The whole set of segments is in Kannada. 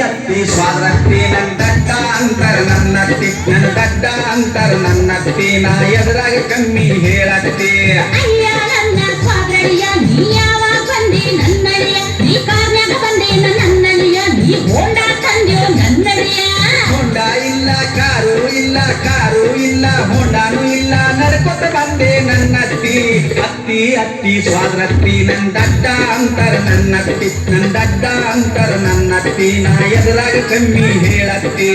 ಅತ್ತಿ ಸ್ವಾದ್ರತ್ತಿ ನಂದಡ್ಡ ಅಂತರ ನನ್ನತ್ತಿ ನಂದಡ್ಡ ಅಂತರ ನನ್ನತ್ತಿ ನಾ ಎದುರಾಗ ಕಮ್ಮಿ ಹೇಳತ್ತಿ ಅಯ್ಯ ನನ್ನ ಸ್ವಾದ್ರಳಿಯ ನೀ ಯಾವಾಗ ಬಂದಿ ನನ್ನಳಿಯ ನೀ ಕಾರ್ನ್ಯಾಗ ಬಂದಿ ನನ್ನಳಿಯ ನೀ ಹೋಂಡ ತಂದ್ಯೋ ನನ್ನಳಿಯ ಹೋಂಡ ಇಲ್ಲ ಕಾರು ಇಲ್ಲ ಹೋಂಡಾನು ಇಲ್ಲ ನಡ್ಕೊತ ಬಂದೆ ನನ್ನತ್ತಿ ಅತ್ತಿ ಅತ್ತಿ ಸ್ವಾದ್ರತ್ತಿ ನಂದಡ್ಡ ಅಂತರ ನನ್ನತ್ತಿ ನಂದಡ್ಡ ಅಂತರ ನನ್ನತ್ತಿ ನಾ ಎದುರಾಗ ಕಮ್ಮಿ ಹೇಳತ್ತಿ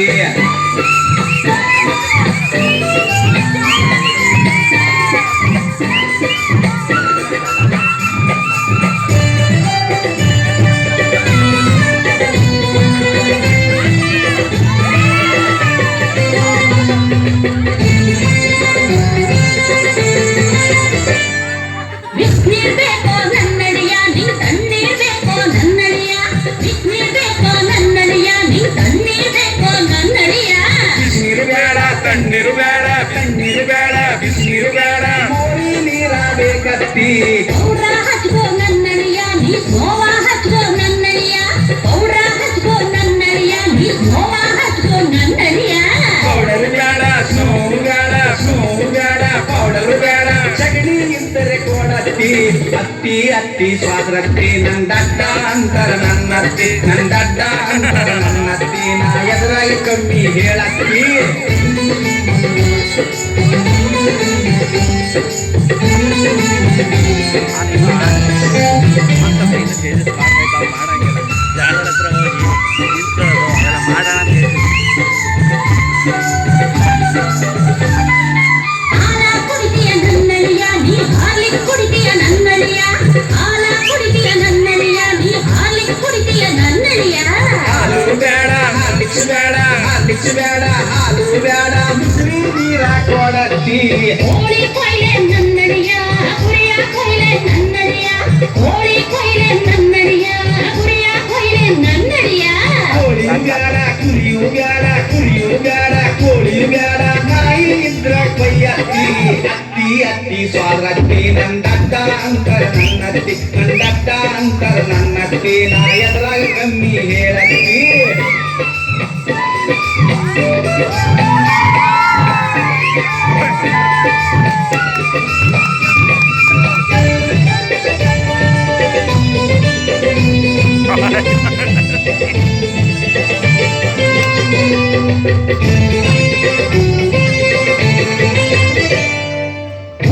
ಬಿಸ್ನೀರ್ ಬೇಕೋ ನನ್ನಳಿಯ ನೀ ತಣ್ಣೀರ್ ಬೇಕೋ ನನ್ನಳಿಯ ಬಿಸ್ನೀರ್ ಬೇಕೋ ನನ್ನಳಿಯ ನೀ ತಣ್ಣೀರ್ ಬೇಕೋ ನನ್ನಳಿಯ ಬಿಸಿನೀರು ಬೇಡ ತಣ್ಣೀರು ಬೇಡ ತಣ್ಣೀರು ಬೇಡ ಬಿಸಿನೀರು ಬೇಡ ಮೋರಿ ನೀರ ಬೇಕತ್ತಿ ಪೌಡ್ರ ಹಚ್ಕೋ ನನ್ನಳಿಯ ನೀ ಸ್ನೋವ ಹಚ್ಕೋ ನನ್ನಳಿಯ ಪೌಡ್ರ ಹಚ್ಕೋ ನನ್ನಳಿಯ ನೀ ಸ್ನೋವ ಹಚ್ಕೋ ನನ್ನಳಿಯ ಪೌಡರ್ ಬೇಡ ಸ್ನೋವು ಬೇಡ ಪೌಡರ್ ಬೇಡ ಸಗಣಿ ಇದ್ದರೆ ಕೊಡತ್ತಿ ಅತ್ತಿ ಅತ್ತಿ ಸ್ವಾದ್ರತ್ತಿ ನಂದಡ್ಡ ಅಂತರ ನನ್ನತ್ತಿ ನಂದಡ್ಡ ಅಂತರ ನನ್ನತ್ತಿ ನಾ ಎದುರಾಗಿ ಕಮ್ಮಿ ಹೇಳತ್ತಿ ಮಾಡಂಗಿಲ್ಲ ಜಾಗರ ಹತ್ರ ಹೋಗಿ ನಿಂತ್ಕೊಳ್ಳೋದು ಅದೆಲ್ಲ ಮಾಡೋಣ ಅಂತ ಹೇಳ್ತೀನಿ ಹಾಲ ಕುಡಿತೀಯ ನನ್ನಳಿಯ ನೀ ಹಾಲಿಗೆ ಕುಡಿತೀಯ ನನ್ನಳಿಯ ಹಾಲ ಕುಡಿತೀಯ ನನ್ನಳಿಯ ನೀ ಹಾಲಿಗೆ ಕುಡಿತೀಯ ನನ್ನಳಿಯ ಹಾಲು ಬೇಡ ಹಾಲು ಬೇಡ ಮುಸ್ರಿ ನೀರ ಕೊಡತ್ತಿ ಕೋಳಿ ಕೊಯ್ಲೆ ನನ್ನಳಿಯ ಕುರಿಯ ಕೊಯ್ಲೆ ನನ್ನಳಿಯ ಕೋಳಿ ಕೊಯ್ಲೆ ನನ್ನಳಿಯ ಕುರಿಯ ಕೊಯ್ಲೆ ನನ್ನಳಿಯ ಕೋಳಿಯು ಬೇಡ ಕೋಳಿಯು ಬೇಡ ನಾಯಿ ಇದ್ರ ಕೊಯ್ಯತ್ತಿ ಅತ್ತಿ ಅತ್ತಿ ಸ್ವಾದ್ರತ್ತಿ ನಂದಡ್ಡ ಅಂತರ ನನ್ನತ್ತಿ ನಂದಡ್ಡ ಅಂತರ ನನ್ನತ್ತಿ ನಾ ಎದುರಾಗಿ ಕಮ್ಮಿ ಹೇಳತ್ತಿ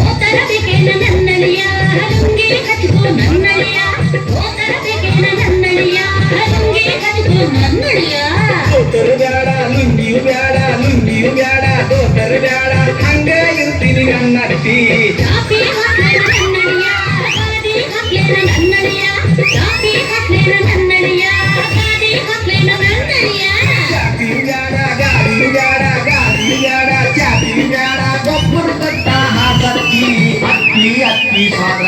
ಓತರ ಬೇಕೇನ ನನ್ನಳಿಯ ಲುಂಗಿ ಹಚ್ಕೋ ನನ್ನಳಿಯ ಓತರ ಬೇಕೇನ ನನ್ನಳಿಯ ಲುಂಗಿ ಹಚ್ಕೋ ನನ್ನಳಿಯ ದೋತರು ಬೇಡ ಲುಂಗಿಯು ಬೇಡ ದೋತರು ಬೇಡ ಹಂಗ ಇರ್ತೀನಿ ನನ್ನತ್ತಿ ಚಾಪಿ ಹಾಕ್ಲೇನ ನನ್ನಳಿಯ ಗಾಡಿ ಹಾಕ್ಲೇನ ನನ್ನಳಿಯ ಚಾಪಿ ಹಾಕ್ಲೇನ ನನ್ನಳಿಯ ಗಾಡಿ ಹಾಕ್ಲೇನ ನನ್ನಳಿಯ ಚಾಪಿಯು ಬೇಡ ಗಾಡಿಯು ಬೇಡ ಚಾಪಿಯು ಬೇಡ ಗೊಬ್ಬರ ಹಾಕತ್ತಿ ಅತ್ತಿ ಅತ್ತಿ ಸ್ವಾದ್ರ